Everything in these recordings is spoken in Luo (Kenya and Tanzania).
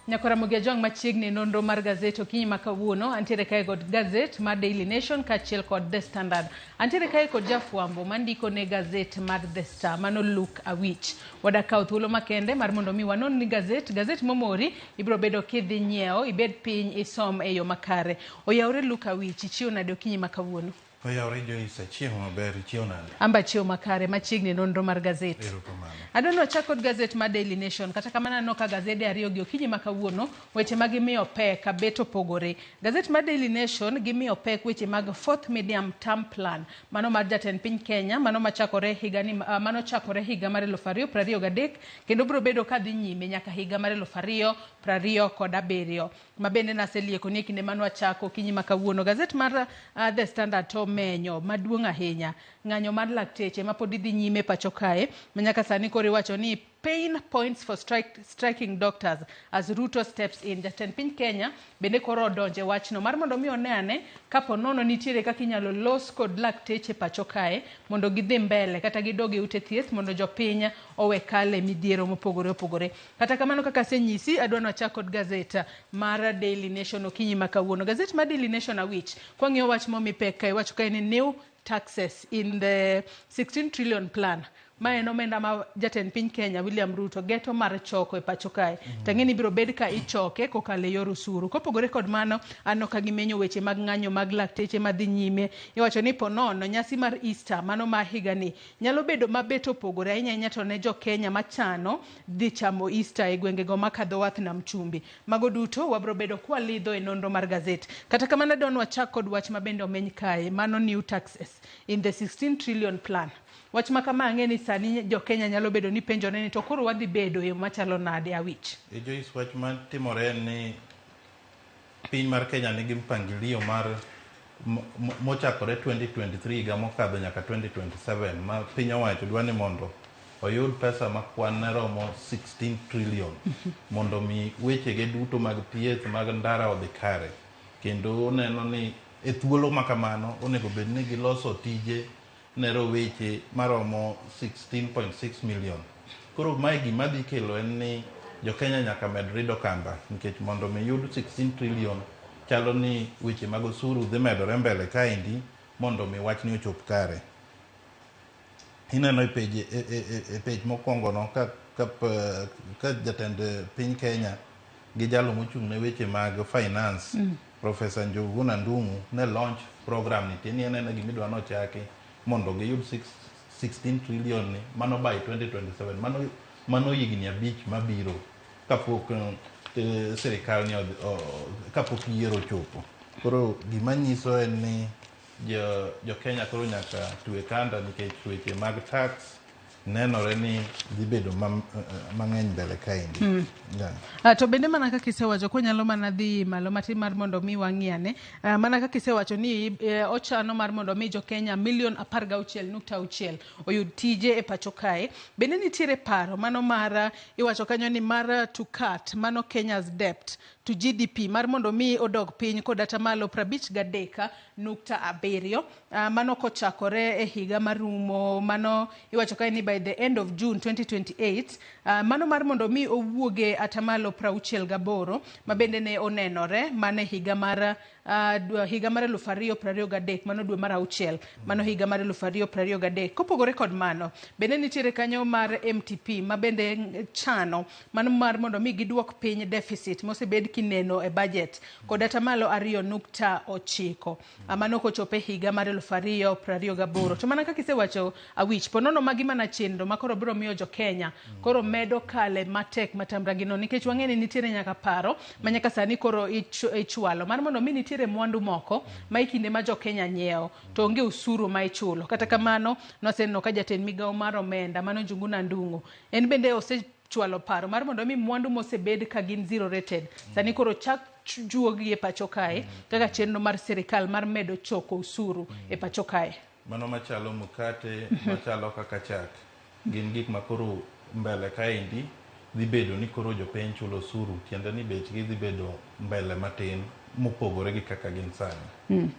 Nyakora Ramogi jong machiegni nonro mar Gaset okinyi makawuono antiere kae kod Gaset mar Daily Nation kachiel kod The Standard. Antiere kae kod jafwambo mandiko ne Gaset mar The Star mano Luke Awich. Wadakaw thuolo makende mar mondo mi wanon ni Gaset momori ibro bedo kidhi nyieo ibed piny isom e yo makare. Oyawre Luke Awich ichiwo nade okinyi makawuono. Oyawre Joyce chiemo maber ichiwo nade. Amba chiwo makare machiegni nonro mar Gaset. Adwano chako kod Gaset mar Daily Nation kata kamano no ka gazede ariyo gi okinyi makawuono weche mag gimiyo pek abet opogore. Gaset mar Daily Nation gimiyo pek weche mag fourth medium term plan mano mar jatend piny Kenya mano machakore higa mar 2023 kendo biro bedo kadhi nyime nyaka higa mar 2027 mabende naselieko ni kinde mano achako okinyi makawuono. Gaset mar The Standard to menyo maduong' ahinya ng'anyo mar lakteche mapod idhi nyime pacho kae manyaka sani koro iwacho ni pain points for striking doctors as Ruto steps in. Jatend piny Kenya bende koro odonje wachno mar mondo mi oneane kapo nono nitiere kaka inyalo los kod lakteche pacho kae mondo gidhi mbele kata gidogi ute thieth mondo jopiny owe kale midhiero mopogore opogore. Kata kamano kaka senyisi adwano achak kod Gaset mar Daily Nation okinyi makawuono. Gaset mar Daily Nation Awich kwang'iyo wach momi pek kae wacho kae ni new taxes in the 16 trillion plan. Ma en omenda ma jatend piny Kenya William Ruto geto mar choko e pacho kae. Tang'eni biro bed ka ichoke kokale yor usuru. Kopogore kod mano anno ka gimenyo weche mag ng'anyo mag lakteche madhi nyime. Iwacho ni ponono nyasi mar Easter mano ma higa ni nyalo bedo mabet opogore ahinya to ne jo Kenya machano dhi chamo Easter e gwengego makadho wath nam chumbi. Mago duto wabro bedo kwalidho e nonro mar Gaset. Kata kamano adwano achak kod wach mabende omeny kae mano new taxes in the 16 trillion plan. Wach makama ang'eni sani jo Kenya nyalo bedo ni penjo ne to koro wadhi bedo e machalo nade Awich. Joyce wach matimore ni piny mar Kenya nigi mpangilio mar mochakore 2023 ga mokadho nyaka 2027 ma piny owacho dwani mondo oyud pesa ma kwan ne romo 16 trillion mondo mi wechege duto mag thieth mag ndara odhi kare kendo neno ni e thuolo makamano onego bed ni giloso tije ne roweche maromo 16.6 million. Koro mae gima dhi kelo en ni jo Kenya nyaka med rido kamba nikech mondo mi yud 16 trillion chalo ni weche mag osuru dhi medore mbele kaendi mondo mi wach ni ochop kare. Ineno e page mokwongo no ka jatend piny Kenya gi jalo mochung' ne weche mag finance Professor Njuguna Ndung'u ne launch program ni tini en gima idwa nochaki mondo giyud 16 trillion ni mano by 2027 mano higni abich mabiro kapok serikal ni kapok yiero chopo. Koro gima nyiso en ni jo Kenya koro nyaka twe kanda nikech weche mag tax nenore ni dhi bedo mang'eny mbele kaendi. To bende mana kaka isewacho konyalo mana dhi malo matin mar mondo mi wang'iane mana kaka isewacho ni ochano mar mondo mi jo Kenya 16.6 oyud tije e pacho kae. Bende nitiere paro mano mar iwacho kanyo ni mar to cut mano Kenya's debt to GDP mar mondo mi odog piny kod atamalo 53.7 mano kochakore e higa marumo mano iwacho kae ni by the end of June 2028 mano mar mondo mi owuoge atamalo 68 mabende ne onenore mane higa mar 2023 mano dwe mar auchiel mano higa mar 2023. Kopogore kod mano bende nitiere kanyo mar MTP mabende chano mano mar mondo mi giduok piny deficit mosebed kineno e budget kod atamalo 2.9 mano kochope higa mar 2028. To mana kaka isewacho Awich ponono magi mana chenro makoro biro miyo jo Kenya koro medo kale matek matamragino nikech wang'eni nitiere nyaka paro manyaka sani koro ichwalo mar mondo mi nitiere mwandu moko ma ikinde ma jo Kenya nyieo to onge usuru ma ichulo. Kata kamano noseneno ka jatend migawo mar omenda mano Njuguna Ndung'u en bende osechwalo paro mar mondo mi mwandu mosebed ka gin zero rated sani koro chak juogi e pacho kae kaka chenro mar serikal mar medo choko usuru e pacho kae. Mano machalo mukate machalo kaka chak gin gik makoro mbele kaendi dhi bedo ni koro jopiny chulo usuru tiende ni bechgi dhi bedo mbele matin mopogore gi kaka gin sani.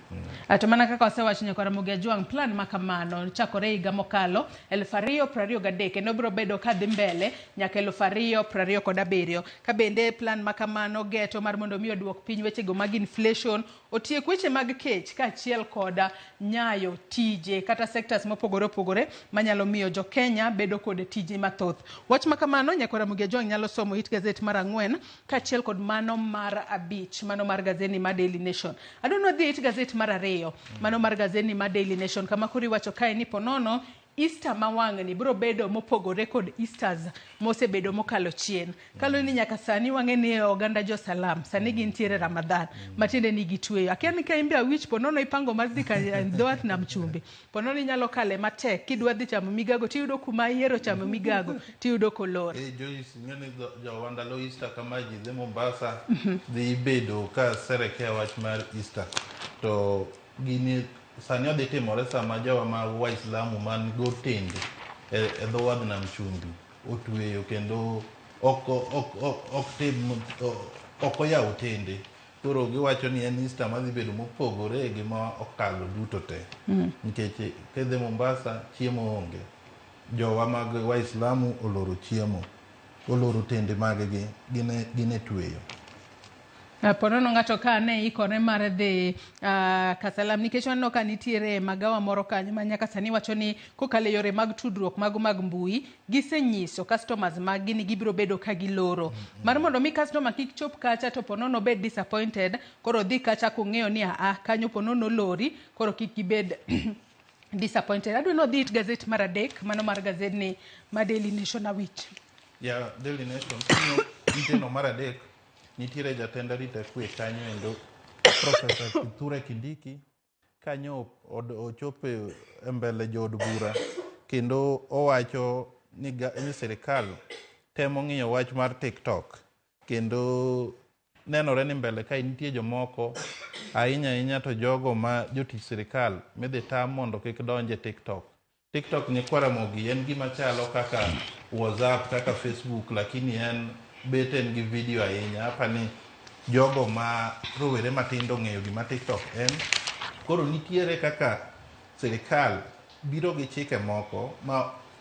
To mana kaka wasewacho nyaka Ramogi Ajwang', plan ma kamano chakore higa mokalo 2023 kendo biro bedo kadhi mbele nyaka 2027. Ka bende plan ma kamano geto mar mondo mi oduok piny wechego mag inflation, otiek weche mag kech kaachiel koda nyayo tije kata sectors mopogore opogore manyalo miyo jo Kenya bedo kod tije mathoth. Wach ma kamano nyaka Ramogi Ajwang' nyalo somo it Gaset mar 4 kaachiel kod mano mar 5, mano mar gazeni mar Daily Nation. Adwano dhi it Gaset mar 2, mano mar gazeni mar Daily Nation, kama kori wacho kae ni ponono Easter mawang'ni biro bedo mopogore kod Easters mosebedo mokalo chien. Kalo ni nyaka sani wang'e ni oganda jo Salam sani gintiere Ramadhan matiende ni gitweyo. Akia ni ka imbe Awich ponono ipango mar dhi ka dhoat nam chumbi. Ponono inyalo kale matek kidwa dhi chamo migago tiyudo kuma iero chamo migago tiyudo kolor. Joyce ng'eni jo wandalo Easter kama ji dhi Mombasa dhi bedo ka serekea wach mar Easter. To gini sani odhi timore sama jowa ma Waislamu man go tende e dho wadh nam chumbi otweyo kendo ok oyawo tende. Koro giwacho ni en Easter madhi bedo mopogore gi ma okalo duto te. Nikech kedhi Mombasa chiemo onge. Jowa mag Waislamu oloro chiemo, oloro tende maggi gine tweyo. Ponono ng'ato ka ne ikore mar dhi Kasalam nikech waneno ka nitiere magawa moro kanyo ma nyaka sani wacho ni kokale yore mag tudruok mag mbui gisenyiso customers mag ni gibiro bedo ka giloro. Mar mondo mi customer kik chop kacha to ponono bed disappointed, koro dhi kacha kung'eyo ni kanyo ponono lori, koro kik gibed disappointed. Adwano dhi it Gaset mar 3, mano mar gazedni mar Daily Nation Awich. Ya Daily Nation niteno mar 3 nitiere jatend arita kwe kanyo endo Professor Kithure Kindiki kanyo ochope mbele jood bura kendo owacho ni serikal temo ng'iyo wach mar TikTok kendo nenore ni mbele ka nitie jomoko ahinya to jogo ma jotich serikal medhe tam mondo kik donje TikTok. TikTok ni kwa Ramogi en gima chalo kaka WhatsApp kaka Facebook, lakini en beten gi video ahinya. Hapa ni jogo ma rowere matindo ng'eyo gima TikTok en. Koro nitiere kaka serikal biro gi chike moko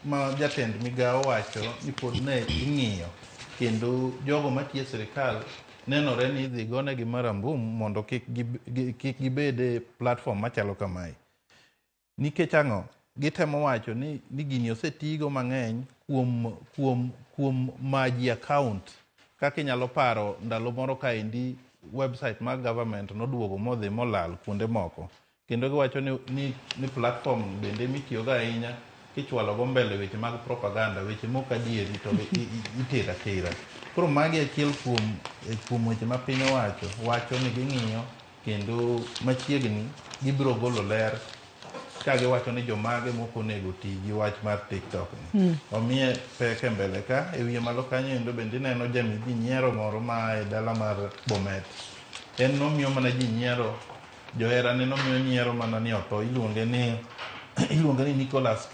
ma jatend migawo wacho ni pod ne ing'iyo kendo jogo matiyo serikal nenore ni idhi gone gi marambum mondo kik gibede platform machalo kamae. Nikech ang'o gitemo wacho ni gini osetigo mang'eny kuom maji account. Kaka inyalo paro ndalo moro kaendi website mag government noduogo modhi molal kuonde moko. Kendo giwacho ni platform bende mitiyoga ahinya kichwalo go mbele weche mag propaganda, weche mok adieri to itera tera. Koro magi achiel kuom weche ma piny wacho ni ging'iyo kendo machiegni gibiro golo ler ka giwacho ni jomage moko onego ti gi wach mar TikTok ni. Omiye peke mbele ka e wiye malo kanyo endo bende neno jamii nyiero moro ma e dala mar Bomet. En nomiyo mana ji nyiero, johera ne nomiyo nyiero mana ni otho, iluonge ni Nicholas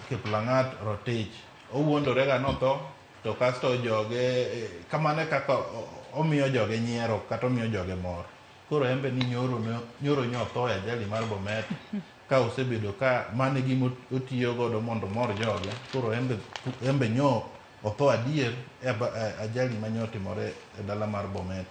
Kiplangat Rotich. Owuondore ga notho to kasto joge kamane kaka omiyo joge nyiero kata omiyo joge mor. Koro embe ni nyoro nyotho e ajali mar Bomet ka osebedo ka mane gima otiyo godo mondo mor joge. Koro embe nyo otho adier ajali manyotimore e dala mar Bomet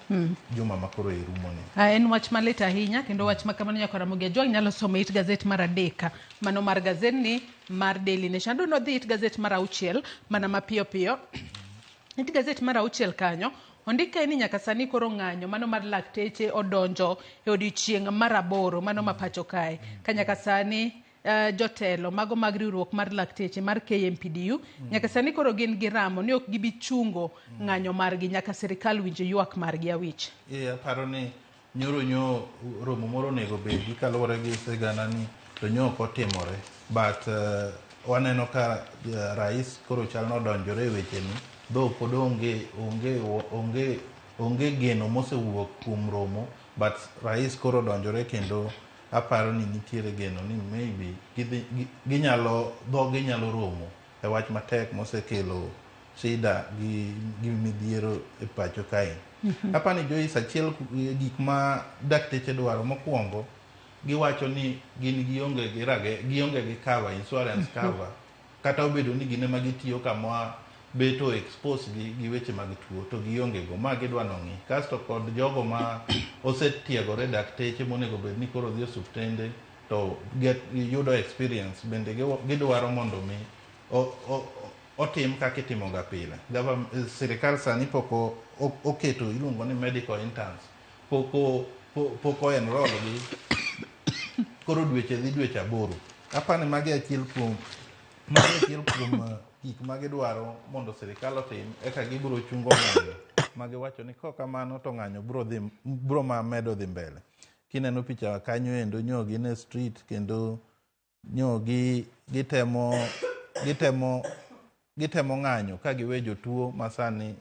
juma makoro irumoni. En wach malit ahinya kendo wach makamano nyaka Ramogi Ajwang' nyalo somo it Gaset mar 3 mano mar gazedni mar Daily Nation. Adwano dhi it Gaset mar 6 mana mapiyo piyo. It Gaset mar 6 kanyo ondika ni nyaka sani koro ng'anyo mano mar lakteche odonjo e odiochieng' mar 8 mano ma pacho kae. Ka nyaka sani jotelo mago mag riwruok mar lakteche mar KMPDU nyaka sani koro gin gi ramo ni ok gibi chungo ng'anyo margi nyaka serikal winjo ywak margi Awich. Aparo ni nyoro romo moro nego bedi kaluwore gi sigana ni to nyoko timore, but waneno ka rais koro chal nodonjore e weche ni dho pod onge geno mosewuok kuom romo, but rais koro donjore kendo aparo ni nitiere geno ni maybe ginyalo romo e wach matek mosekelo shida gi midhiero e pacho kae. Apani Joyce achiel gik ma dakteche dwaro mokwongo giwacho ni gin gionge gi cover, insurance cover, kata obedo ni gine ma gitiyo kama beto expose gi weche mag tuo to gionge go, ma gidwa nong'i. Kasto kod jogo ma osetiegore dakteche monego bed ni koro dhi osuptende to yudo experience bende gidwaro mondo mi otim kaka itimoga pile. Sirikal sani pok oketo iluongo ni medical interns, pok o enroll gi koro dweche dhi dweche 8. Apani magi achiel kuom gik ma gidwaro mondo sirikal otim, eka gibiro chungo ng'anyo ma giwacho ni kamano to ng'anyo biro ma medo dhi mbele. Kineno picha kanyo endo nyo gi ne street kendo nyo gitemo ng'anyo ka giwe jotuo ma sani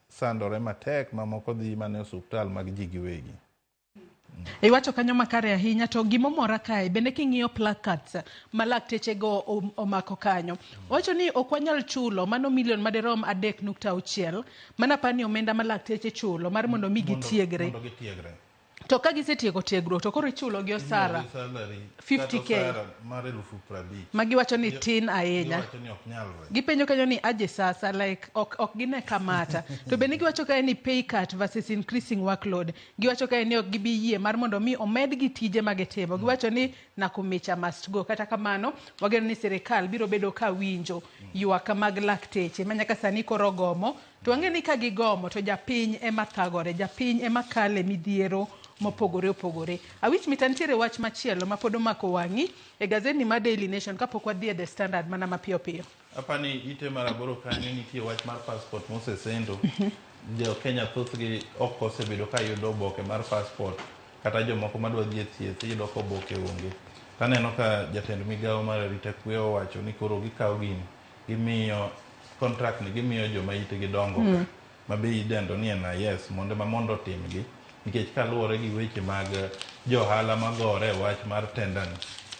sandore matek, mamoko dhi mane osuptal mag ji giwegi. Iwacho kanyo makare ahinya, to gimomora kae bende king'iyo placards ma lakteche go omako kanyo, wacho ni ok wanyal chulo mano milion maderom 3.6 mana pani omenda ma lakteche chulo mar mondo mi gitiegre. To ka gisetieko tiegruok to koro ichulo gi osara 50k mar 50,000 magi wacho ni tin ahinya. Gipenjo kanyo ni aje sasa, like ok gine kamata. To bende giwacho kae ni pay cut versus increasing workload. Giwacho kae ni ok gibi yie mar mondo mi omed gi tije magitimo. Giwacho ni Nakumicha must go. Kata kamano wageno ni sirikal biro bedo ka winjo ywak mag lakteche manyaka sani koro gomo. To wang'e ni ka gigomo to japiny ema thagore, japiny ema kale midhiero mopogore opogore. Awich mitantiere wach machielo ma pod omako wang'i e gazeti ma Daily Nation kapok wadhi e The Standard mana mapiyo piyo. Apani ite maraboro kanyo nitie wach mar passport mosesendo. Jo Kenya thothgi ok osebedo ka yudo oboke mar passport, kata jomoko madwa dhi e thieth yudo ka oboke onge. Taneno ka jatend migawo mar arita kwe owacho ni koro gikawo gini gimiyo contract ni gimiyo joma itegi dongo ma be idendo ni NIS mondo timgi, nikech kaluwore gi weche mag johala magore wach mar tendani.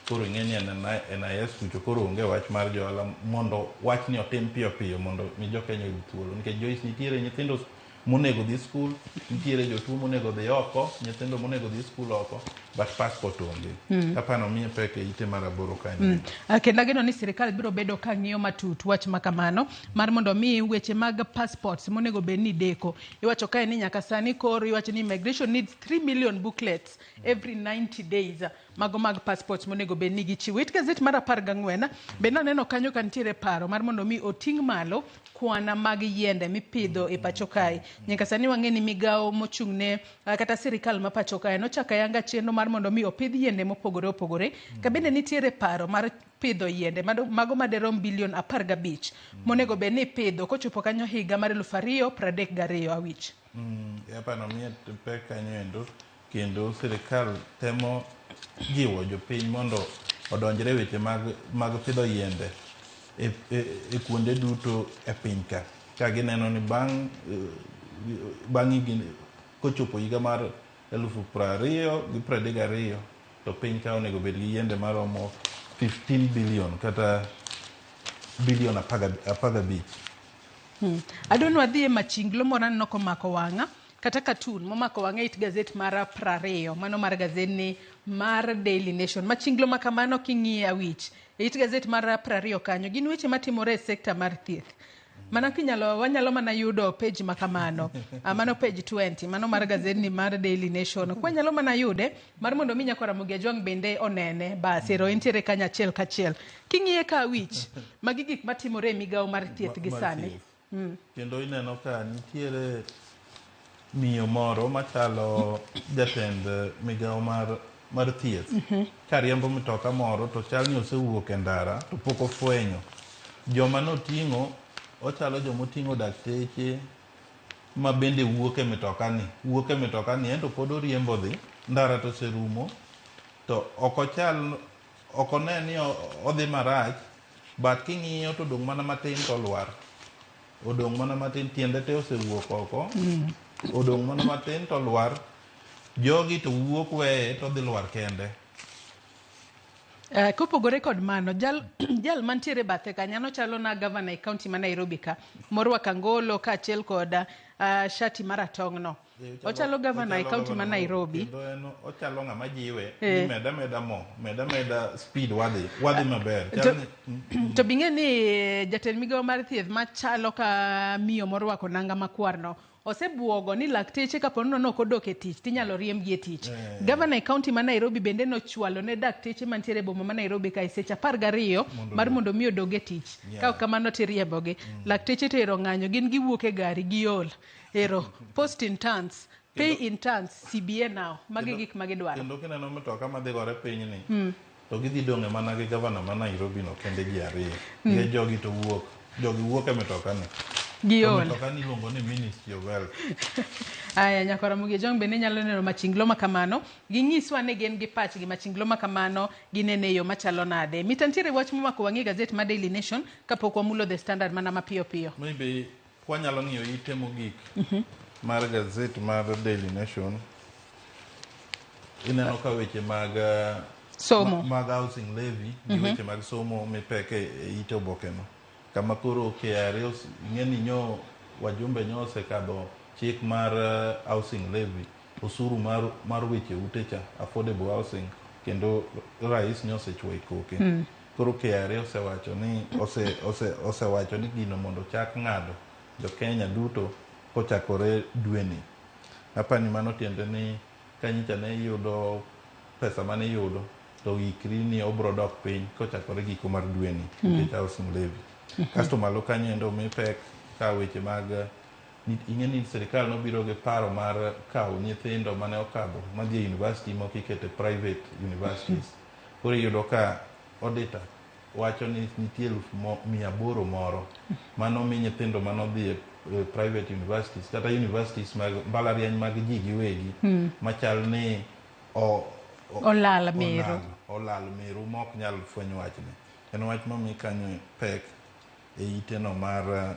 Koro ing'eni NIS kucho koro onge wach mar johala mondo wach ni otim piyo piyo mondo mi jo Kenya oyud thuolo, nikech Joyce nitiere nyithindo monego dhi skul, nitiere jotuo monego dhi oko, nyithindo monego dhi skul oko, but passport onge. Kapano miye peke ite maraboro kanyo. Kendo ageno ni sirikal biro bedo ka ng'iyo matut wach makamano mar mondo mi weche mag passports monego bed ni deko. Iwacho kae ni nyaka sani koro iwacho ni immigration needs 3 million booklets every 90 days mago mag passports monego bed ni gichiwo. It gazet mar 14 be naneno kanyo ka nitiere paro mar mondo mi oting' malo kwana mag yiende mipidho e pacho kae. Nyaka sani wang'e ni migawo mochung'ne kata sirikal ma pacho kae nochaka yanga chenro mar mondo mi opidh yiende mopogore opogore. Ka bende nitiere paro mar pidho yiende mago maderom bilion 15 monego bed ni pidho kochopo kanyo higa mar 2032. Awich. Apano miye pek kanyo endo, kendo sirikal temo jiwo jopiny mondo odonjre weche mag pidho yiende e kuonde duto e piny ka gineno ni bang' kochopo higa mar 2032 to piny ka onego bed gi yiende maromo 15 bilion kata bilion 15. Adon wadhi e machinglo moro aneno komako wang'a kata katun momako wang'a it gazet mar 20 mano mar gazedni mar Daily Nation. Machinglo makamano king'iye Awich it gazet mar 20 kanyo gin weche matimore e sekta mar thieth. Mana wanyalo mana yudo page makamano. Mano page 20 mano mar gazedni mar Daily Nation. Kwa nyalo mana yude mar mondo mi nyako Ramogi Ajwang' bende onene basi ero entiere kanya achiel kachiel. King'iye ka Awich magi gik matimore e migawo mar thieth gi sani. Kendo ineno ka nitiere miyo moro machalo jatend migawo mar thieth kariembo mtoka moro to chal ni osewuok e ndara to pok ofwenyo joma noting'o. Ochalo jomoting'o dakteche ma bende wuok e mitokani ento pod oriembo dhi, ndara to serumo to ok one ni odhi marach, but king'iyo to odong' mana matin to olwar. Odong' mana matin, tiende te osewuok oko. Odong' mana matin to olwar. Jogi to wuok weye to dhi lwar kende. Kopogore kod mano jal mantiere bathe kanyano chalo na governor e county ma Nairobi ka morwa kangolo ka achiel kod shati maratong' no. Ochalo gavana e kaunti ma Nairobi. Kendo en ochalo ng'ama jiwe ni meda speed wadhi maber. To bing'e ni jatend migawo mar thieth machalo ka miyo morwako nanga makwarno osebuogo ni lakteche kapo nono ok odok e tich tinyalo riembgi e tich. Gavana e kaunti ma Nairobi bende nochwalo ne dakteche mantiere e boma ma Nairobi ka seche 12 mar mondo mi odog e tich. Ka kamano tiriembogi. Lakteche to ero ng'anyo gin giwuok e gari giol. Ero post in turns, pay in turns, CBA now. Magi gik magidwaro. Kendo kineno mtoka madhi gore piny ni. To gidhi dong'e mana gi gavana ma Nairobi no kende ji ariyo. Jogi to wuok. Jogi wuok e mtoka ni. Giol. Mtoka ni luongo ni Ministry of Health. Aya nyakora Ramogi jong bende nyalo neno machinglo makamano. Ginyiswa ne gin gi pachgi machinglo makamano ginene yo machalo nade. Mitantiere wach momako wang'i Gaset ma Daily Nation kapok wamulo The Standard mana mapiyo piyo. Maybe kwanyalo ng'iyo ite mogik mar Gaset mar Daily Nation. Ineno ka weche mag somo mag housing levy gi weche mag somo mipeke e ite oboke no. Kama koro KRA ing'eni nyo wajumbe nyo osekadho chik mar housing levy, osuru mar weche utecha, affordable housing, kendo rais nyo osechwo ikoke. Koro KRA osewacho ni gino mondo chak ng'ado jo Kenya duto kochakore dweni. Apani mano tiende ni kanyicha ne yudo pesa mane yudo to ikri ni obro dok piny kochakore giko mar dweni nikech housing levy. Kasto malo kanyo endo mipek ka weche mag ing'eni sirikal nobiro gi paro mar kawo nyithindo mane okadho madhi e university moko ikete private universities. Koro iyudo ka auditor wacho ni nitie 800 moro mano mi nyithindo manodhi e private universities kata universities mag mbalariany mag ji giwegi machal ni olal meru mok nyal fwenyo wachni. En wach mami kanyo pek e iteno mar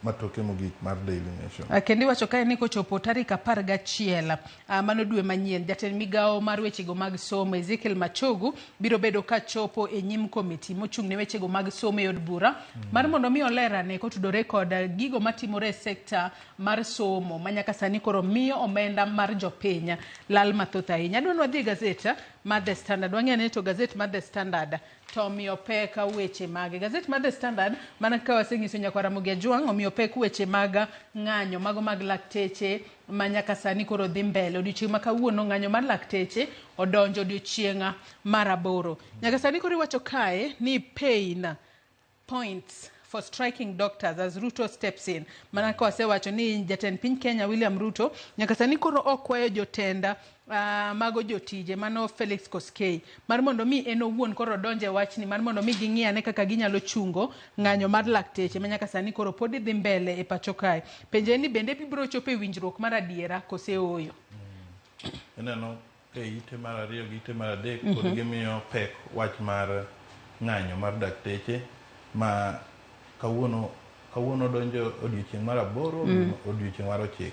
matoke mogik mar Daily Nation. Kendi wacho kae ni kochopo tarik 11 mano dwe manyien jatend migawo mar wechego mag somo Ezekiel Machogu biro bedo ka chopo e nyim komiti mochung' ne wechego mag somo e od bura mar mondo mi olerane kotudore kod gigo matimore e sekta mar somo manyaka sani koro miyo omenda mar jopiny lal mathoth ahinya. Adwa wadhi Gaset mar The Standard. Wang'e to Gaset mar The Standard to miyo pek weche mag Gaset mar The Standard mana ka waseng'iso nyakwara Ramogi Ajwang' omiyo pek weche mag ng'anyo mago mag lakteche manyaka sani koro dhi mbele. Odiochieng' ma kawuono ng'anyo mar lakteche odonjo odiochieng' mar 8. Nyaka sani koro iwacho kae ni pain points for striking doctors as Ruto steps in. Mana ka wasewacho ni jatend piny Kenya William Ruto nyaka sani koro okwayo jotenda mago jotije mano Felix Koskei mar mondo mi en owuon koro donje wachni mar mondo mi ging'iyane kaka ginyalo chungo ng'anyo mar lakteche manyaka sani koro pod dhi mbele e pacho kae. Penje ni bende bibiro chopo e winjruok mar adiera kose oyo. Eneno e ite mar ariyo gi ite mar adek pod gimiyo pek wach mar ng'anyo mar dakteche ma kawuono donjo odiochieng' mar 8 odiochieng' mar 9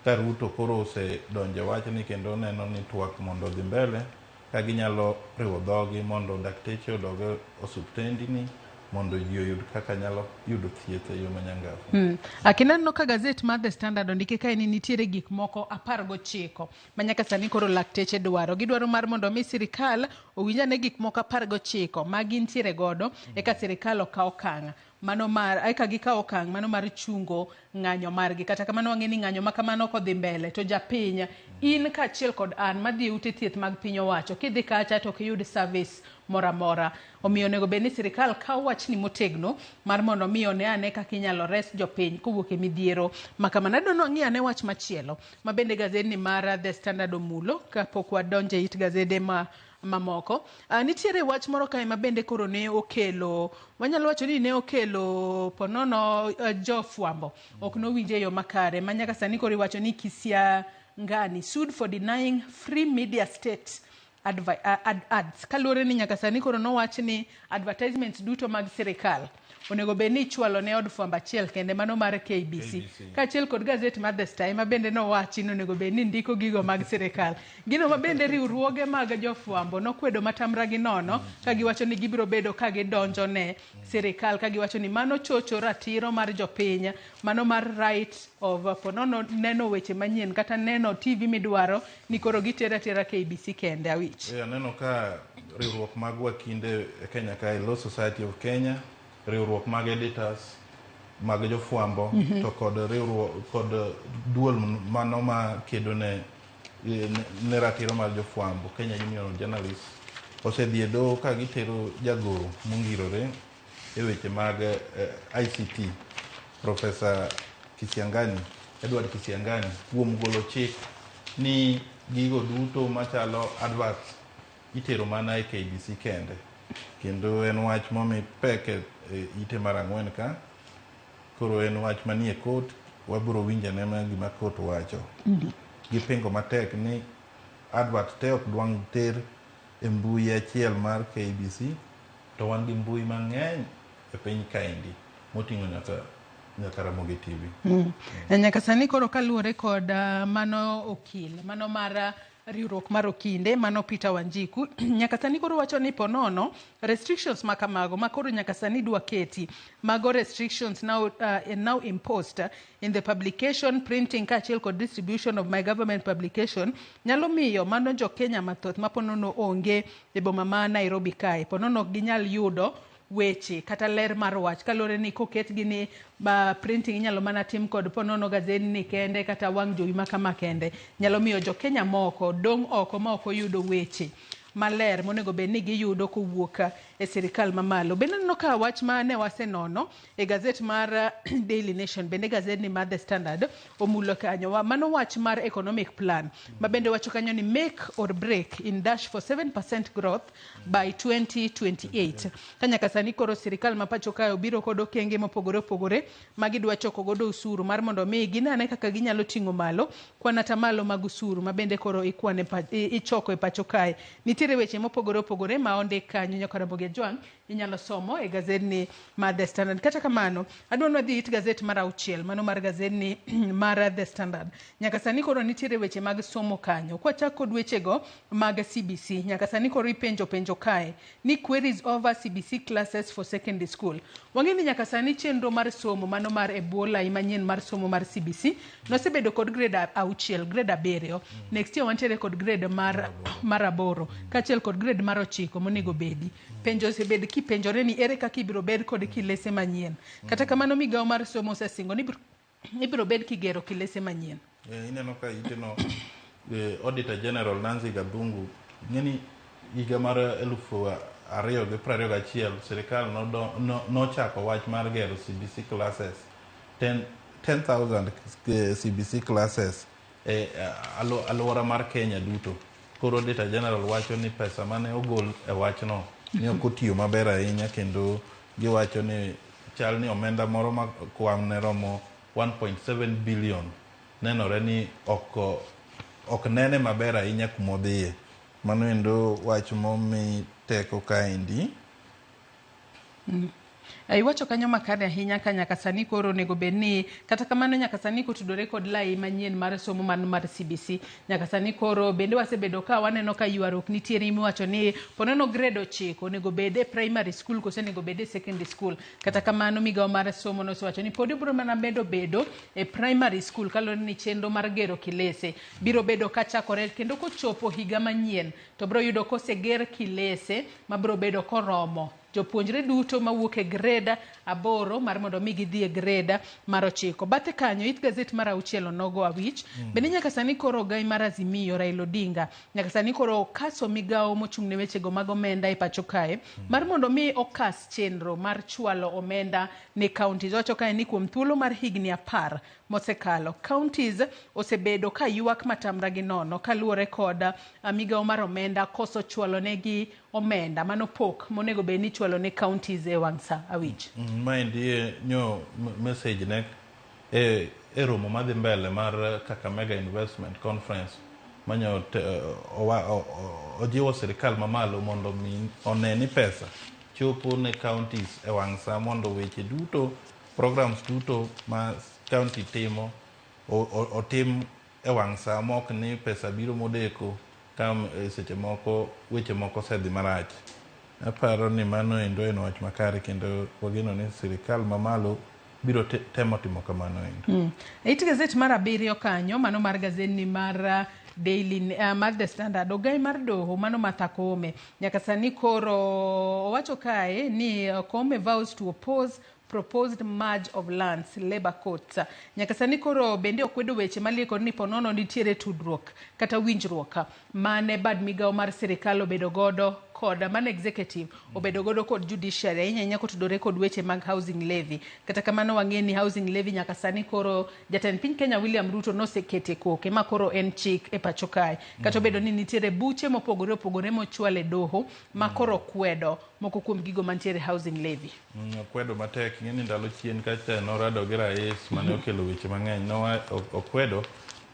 ka Ruto koro osedonjo wachni kendo neno ni twak mondo dhi mbele ka ginyalo riwo dhogi mondo dakteche odog osuptendni mondo ji oyud kaka nyalo yudo thieth e yo manyangafu. Akineno ka Gaset mar The Standard ondike kae ni nitiere gik moko 19 manyaka sani koro lakteche dwaro. Gidwaro mar mondo mi sirikal owinjane gik moko 19 ma gintiere godo eka sirikal okaw okang' mano mar eka gikaw okang' mano mar chungo ng'anyo margi. Kata kamano wang'eni ng'anyo ma kamano kodhi mbele to japiny in kaachiel kod an madhi ute thieth mag piny owacho kidhi kacha to ok yud service moramora. Omiyo nego bed ni sirikal kaw wachni motegno mar mondo mi one ane kaka inyalo res jopiny kowuok e midhiero makamano. Adwa ng'i ane wach machielo ma bende gazedni mar The Standard omulo kapok wadonje it gazede mamoko. Nitiere wach moro kae ma bende koro ne okelo wanyalo wacho ni ne okelo ponono jofwambo ok nowinje yo makare manyaka sani koro iwacho ni Kisia Ngani sued for denying free media state ads. Kaluwore ni nyaka sani koro nowach ni advertisements duto mag sirikal onego bed ni ichwalo ne od fwambo achiel kende mano mar KBC. Kaachiel kod gaset mar The Star ma bende nowachi ni onego bed ni ndiko gigo mag sirikal. Gino ma bende riwruoge mag jofwambo nokwedo matamra gi nono ka giwacho ni gibiro bedo ka gidonjo ne sirikal ka giwacho ni mano chocho ratiro mar jopiny, mano mar right of ponono neno weche manyien kata neno TV midwaro ni koro gitera tera KBC kende. Awich. Aneno ka riwruok mag wakinde e Kenya ka Law Society of Kenya, riwruok mag editors, mag jofwambo, to kod riwruok kod duol mano ma kedo ne ratiro mar jofwambo, Kenya Union of Journalists, osedhi e doho ka gitero jagoro mongirore e weche mag ICT, Professor Edward Kisiangani, kuom golo chik ni gigo duto machalo adverts itero mana e KBC kende. Kendo en wach momi pek e ite mar ang'wen ka. Koro en wach manie court, wabiro winjo ne gima court wacho. Gipingo matek ni advert te ok dwang ter e mbui achiel mar KBC, to wan gi mbui mang'eny e piny kaendi moting'o nyaka Ramogi TV. Nyaka sani koro kaluwore kod mano okil, mano mar riwruok mar okinde, mano Peter Wanjiku, nyaka sani koro wacho ni ponono restrictions makamago makoro nyaka sani dwa keti, mago restrictions now imposed in the publication, printing, kaachiel kod distribution of my government publication, nyalo miyo mano jo Kenya mathoth ma ponono onge e boma ma Nairobi kae, ponono ginyal yudo weche kata ler mar wach kalore ni koket gi ni printing inyalo mana tim kod ponono gazeti ni kende kata wang' jowi makama kende, nyalo miyo jo Kenya moko dong' oko ma ok oyudo weche maler monego bed ni giyudo kowuok e sirikal mamalo. Bende neno ka wach mane wasenono e gazet mar Daily Nation, bende gazet ni mar The Standard omulo kanyo mano wach mar economic plan ma bende wacho kanyo ni make or break in dash for 7% growth by 2028. Kanyaka sani koro sirikal ma pacho kae obiro kod okenge mopogore opogore ma gidwa choko godo usuru mar mondo mi ginane kaka ginyalo ting'o malo kwan atamalo mag usuru ma bende koro ichoko e pacho kae. Nitiere weche mopogore opogore ma ondik kanyo nyaka Ramogi Jwang' inyalo somo e gazedni mar The Standard. Kata kamano adwa nwadhi it gazet mar auchiel, mano mar gazedni mar The Standard. Nyaka sani koro nitiere weche mag somo kanyo. Kwa chako kod wechego mag CBC, nyaka sani koro ipenjo kae ni queries over CBC classes for secondary school. Wang'eni nyaka sani chenro mar somo mano mar ebola manyien mar somo mar CBC nosebedo kod grade auchiel, grade 7. Next year wantiere kod grade mar 8 kaachiel kod grade mar 9 monego bedi. Penjo osebed kipenjore ni ere kaka ibiro bed kod kilese manyien. Kata kamano migawo mar somo osesingo ni ibiro bed kigero kilese manyien. Ineno ka iteno Auditor General Nancy Gadungu ng'eni higa mar 2021 sirikal nochako wach mar gero CBC classes 10,000 CBC classes e alwora mar Kenya duto. Koro Auditor General wacho ni pesa mane ogol e wachno ni ok otiyo maber ahinya, kendo giwacho ni chal ni omenda moro ma kwang' ne romo 1.7 billion nenore ni ok nene maber ahinya kumodhiye. Mano endo wach momi teko kaendi. Iwacho kanyo makare ahinya ka nyaka sani koro onego bed ni kata kamano nyaka sani kotudore kod lai manyien mar somo mar CBC. Nyaka sani koro bende wasebedo ka waneno ka ywaruok nitiere imiwacho ni ponono grade 9 onego bed e primary school kose onego bed e secondary school. Kata kamano migawo mar somo nosewacho ni pod ibiro mana bedo e primary school kalore ni chenro mar gero kilese biro bedo ka chakore kendo kochopo higa manyien to biro yudo koseger kilese ma biro bedo koromo jopuonjre duto mawuok e grade 8 mar mondo mi gidhi e grade mar 9. Bathe kanyo it gazet mar auchiel onogo Awich. Bende nyaka sani koro gai mar Azimio Raila Odinga nyaka sani koro kaso migawo mochung' ne wechego mag omenda e pacho kae mar mondo mi okas chenro mar chwalo omenda ne counties. Wacho kae ni kuom thuolo mar higni 10 mosekalo counties osebedo ka ywak matamra gi nono kaluwore kod migawo mar omenda koso chwalo negi omenda mano pok monego bed ni chwalo ne counties e wang' sa Awich. Maendi nyo message ne e romo madhi mbele mar Kakamega Investment Conference manyo ojiwo sirikal mamalo mondo mi one ni pesa chopo ne counties e wang' sa mondo weche duto, programs duto ma county timo otim e wang' sa mok ni pesa biro modeko kam seche moko weche moko sedhi marach. Aparo ni mano endo en wach makare kendo wageno ni sirikal mamalo biro temo timo kamano endo. It Gaset mar 7 kanyo mano mar gazedni mar Daily mar The Standard ogai mar doho mano Martha Koome nyaka sani koro owacho kae ni Koome vows to oppose proposed merge of lands labor courts. Nyaka sani koro bende okwedo weche malieko ni ponono nitiere tudruok kata winjruok mane bad migao mar sirikal obedo godo kod man executive obedo godo kod judiciary ahinya kotudore kod weche mag housing levy. Kata kamano wang'e ni housing levy nyaka sani koro jatend piny Kenya William Ruto nosekete koke ma koro en chik e pacho kae. Kata obedo ni nitiere buche mopogore opogore mochwal e doho ma koro kwedo moko kuom gigo mantiere housing levy. Okwedo matek ng'eni ndalo chien kacha norado gi rais mane okelo weche mang'eny okwedo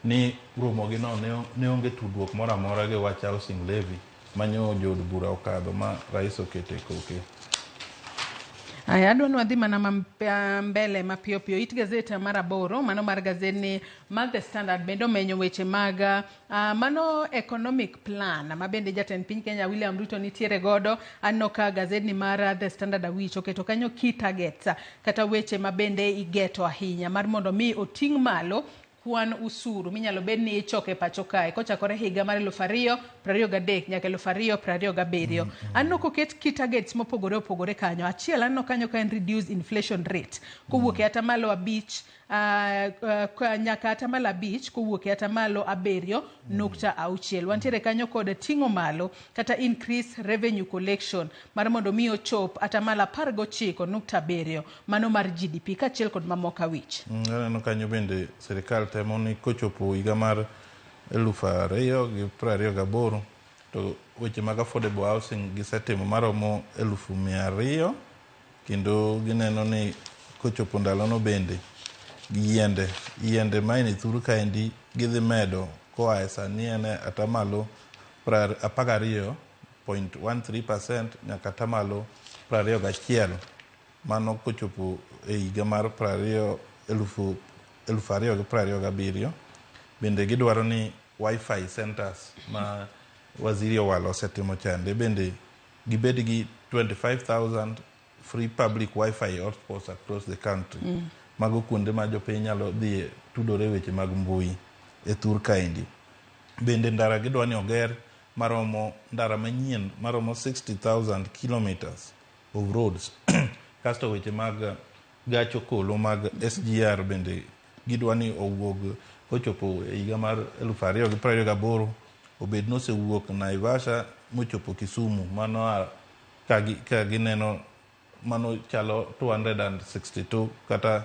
ni Ramogi no ne onge tudruok moro amora gi wach housing levy manyo jod bura okadho ma rais okete koke. Aya adwa nwadhi mana mbele mapiyo piyo. It Gaset mar 8 mano mar gazedni mar The Standard bende omenyo weche mag mano economic plan ma bende jatend piny Kenya William Ruto nitiere godo. Anno ka gazedni mar The Standard Awich oketo kanyo key targets kata weche ma bende igeto ahinya mar mondo mi oting' malo kwan usuru minyalo bed ni ichoke pacho kae kochakore higa mar 2023 nyaka 2027. Anno koket key targets mopogore opogore kanyo. Achiel anno kanyo ka en reduce inflation rate kowuok e atamalo 5 nyaka atamalo 5 kowuok e atamalo 7.6. Wantiere kanyo kod ting'o malo kata increase revenue collection mar mondo mi ochop atamalo 19.7 mano mar GDP kachiel kod mamoko Awich. Anno kanyo bende sirikal temo ni kochopo higa mar 2028 to weche mag affordable housing gisetimo maromo 200,000 kendo gineno ni kochopo ndalono bende yiende maini thuru kaendi gidhi medo koa e sani en atamalo 12.13% nyaka atamalo 21 mano kochopo e higa mar 2027. Bende gidwaro ni wifi centers ma waziri owalo osetimo chande bende gibed gi 25,000 free public wifi hotspots across the country. Mago kuonde ma jopiny nyalo dhi tudore weche mag mbui e thur kaendi. Bende ndara gidwa ni oger ndara manyien maromo 60,000 kilometers of roads. Kasto weche mag gacho kolo mag SGR bende gidwa ni owuog kochopo e higa mar 2028 obed nosewuok Naivasha mochopo Kisumu mano ka gineno mano chalo 262 kata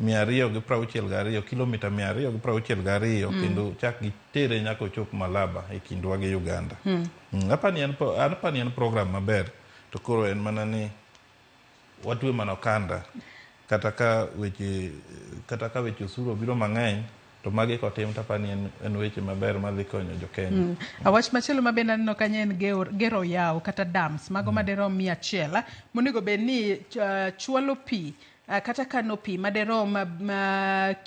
262 kilomita 262 kendo chak gitere nyaka ochop Malaba e kindwa gi Uganda. Apani en program maber to koro en mana ni watwe manokanda kata ka weche usuru biro mang'eny to magi kotim tapani en weche maber madhi konyo jo Kenya. Awach machielo mabende aneno kanyo en gero yawo kata dams mago maderom 100 monego bed ni chwalo pi kata kano pi maderom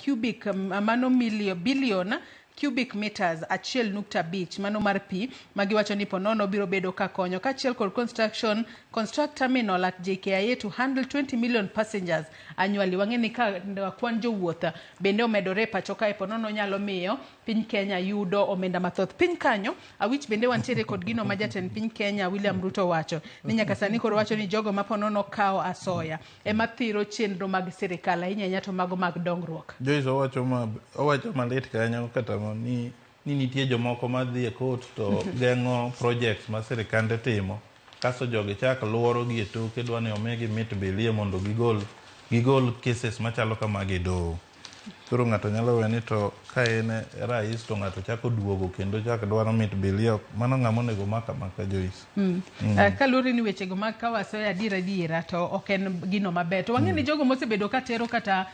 cubic mano billion cubic meters 1.5 mano mar pi magiwacho ni ponono biro bedo ka konyo kachiel kod construct terminal at JKIA to handle 20 million passengers annually. Wang'e ni ka kwan jowuoth bende omedore pacho kae ponono nyalo miyo piny Kenya yudo omenda mathoth. Piny kanyo Awich bende wantiere kod gino ma jatend piny Kenya William Ruto wacho ni nyaka sani koro wacho ni jogo ma ponono kao asoya ema thiro chenro mag sirikal ahinya to mago mag dongruok. Joyce owacho malit kanyo kata ni nitie jomoko madhi e court to geng'o projects ma sirikande timo kaso jogi chak luoro gi e toke dwa ni omigi mit bilie mondo gigol cases machalo kamagi doho. Koro ng'ato nyalo we ni to ka en rais to ng'ato chako duogo kendo chako dwaro mit bilio, mano ng'ama onego maka Joyce. Kaluwore ni wechego mag kawasoya adiera to ok en gino maber to wang'e ni jogo mosebedo ka tero kata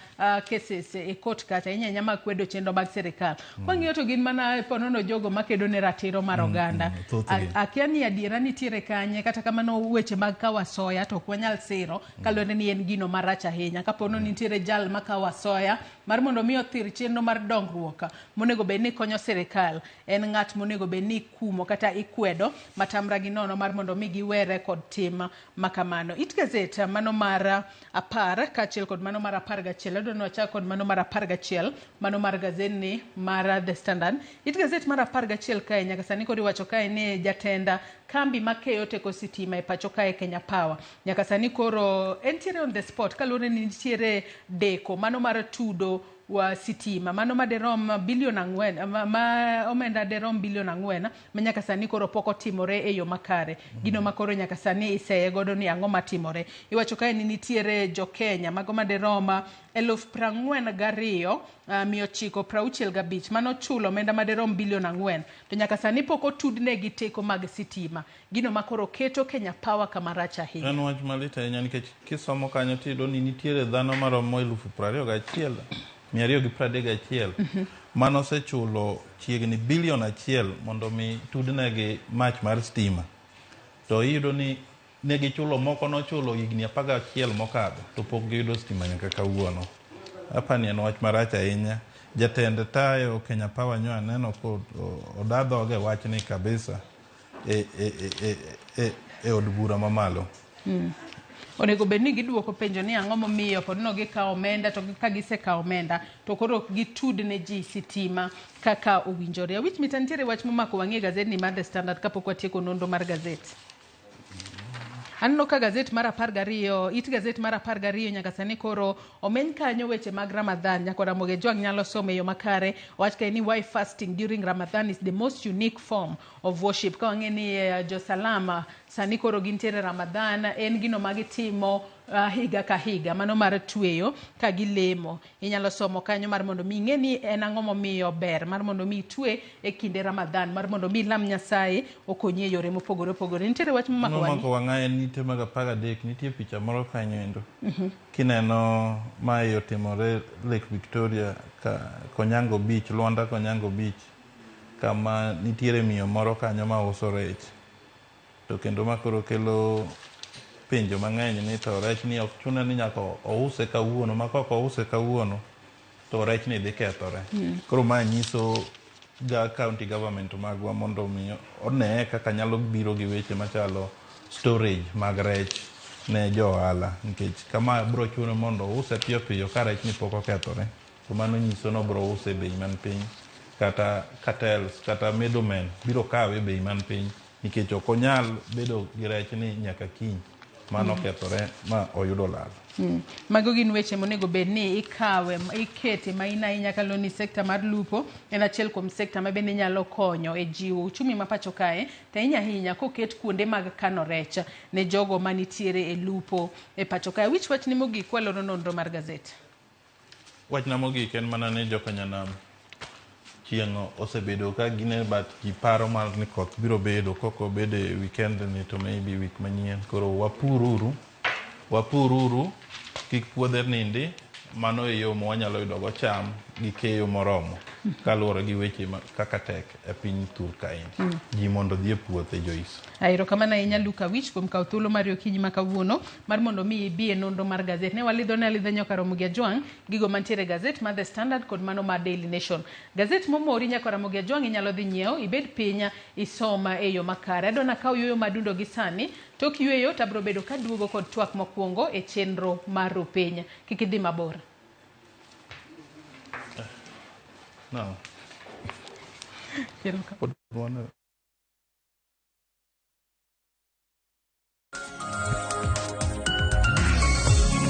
cases e court kacha inyanya mag kwedo chenro mag sirikal wang'iyo to gin mana ponono jogo makedo ne ratiro mar oganda. Akia ni adiera nitiere kanye, kata kamano weche mag kawasoya to ok wanyal siro kaluwore ni en gino marach ahinya kapono nitiere jal ma kawasoya mar mondo mi othir chenro mar dongruok monego bed ni konyo sirikal, en ng'at monego bed ni kumo kata ikwedo matamra gi nono mar mondo mi giwere kod tim makamano. It Gaset mano mar 10 kaachiel kod mano mar 11 adwani wachak kod mano mar 11 mano mar gazedni mar The Standard. It Gaset mar 11 kae nyaka sani kod iwacho kae ni jatenda kambi makeyo teko sitima e pacho kae Kenya Power nyaka sani koro entiere on the spot kaluwore ni nitiere deko mano mar tudo wa sitima mano maderom bilion 4 ma omenda derom bilion 4 manyaka sani koro pok otimore e yo makare. Gino makoro nyaka sani iseye godo ni ang'o matimore. Iwacho kae ni nitiere jo Kenya mago maderom 42,965 mano chulo omenda maderom bilion 4 to nyaka sani pok otudne gi teko mag sitima, gino makoro keto Kenya Power kama rach ahinya. En wach malit ahinya nikech kisomo kanyo tiyudo ni nitiere dhano maromo 21,231 mano osechulo chiegni bilion 1 mondo mi tudnegi mach mar stima, to iyudo ni negichulo moko nochulo higni 11 mokadho to pok giyudo stima nyaka kawuono. Apani en wach marach ahinya. Jatend tayo Kenya Power nyo aneno kod odadhoge wachni kabisa e od bura mamalo. Onego bed ni giduoko penjo ni ang'o momiyo pod no gikawo omenda to ka gisekawo omenda to koro ok gitud ne ji sitima kaka owinjore. Awich mitantiere wach momako wang'e gazedni mar The Standard kapok watieko nonro mar gazet. Anno ka Gaset mar 12, It Gaset mar 12 nyaka sani koro omeny kanyo weche mag Ramadhan nyaka Ramogi nyalo somo e yo makare. Wach kae ni why fasting during Ramadan is the most unique form of worship. Ka wang'e ni jo Salama sani koro gintiere Ramadhan en gino magitimo higa ka higa mano mar tweyo ka gilemo. Inyalo somo kanyo mar mondo mi ng'e ni en ang'o momiyo ber mar mondo mi twe e kinde Ramadhan mar mondo mi lam Nyasaye okonyi e yore mopogore opogore. Nitiere wach momako wang'aye nitie mag 13 nitie picha moro kanyo endo. Kineno mae otimore Lake Victoria Konyango Beach, Luanda Konyango Beach, kama nitiere miyo moro kanyo ma uso rech, to kendo makoro kelo penjo mang'eny ni to rech ni ok chuna ni nyaka ouse kawuono, ma kok ouse kawuono to rech ni dhi kethore. Koro ma nyiso county government magwa mondo mi one kaka nyalo biro gi weche machalo storage mag rech ne jo ohala, nikech kama bro chuno mondo use piyo piyo ka rech ni pok okethore, to mano nyiso no bro use bei man piny, kata cartels kata middlemen biro kawe bei man piny, nikech ok onyal bedo gi rech ni nyaka kiny mano kethore ma oyudo lal. Mago gin weche monego bed ni ikawe ikete ma ina inyakalo ni sekta mar lupo en achiel kuom sekta ma bende nyalo konyo e jiwo uchumi ma pacho kae to hinya koket kuonde mag kano rech ne jogo manitiere e lupo e pacho kae. Which wach ni mogik kwaloro nonro mar Gaset? Wach na mogik en mana ni jokanyanam chieng' osebedo ka gine bat ji paro mar ni koth biro bedo koko bede weekend ni to maybe week manyien. Koro wapururu kik puodhe nindi, mano e yo mwanyalo yudogo cham gi keyo moromo kaluwore gi weche kaka tek e piny Thur kaendi. Ji mondo dhi e puothe Joyce. Airo kamana inya Luka Awich kuom kawo thuolo mar okinyi ma kawuono mar mondo mi ibi e nonro mar Gaset. Ne walidho nyoka Ramogi gigo mantiere Gaset mar The Standard kod mano mar Daily Nation. Gaset momori nyaka Ramogi inyalo dhi nyiewo ibed pinya isoma e yo makare. Adona kaw yoyo madundo gi sani tok yueyo tabro bedo ka duogo kod twak mokwongo e chenro mar Rupenya. Kik idhi mabor. No. Quiero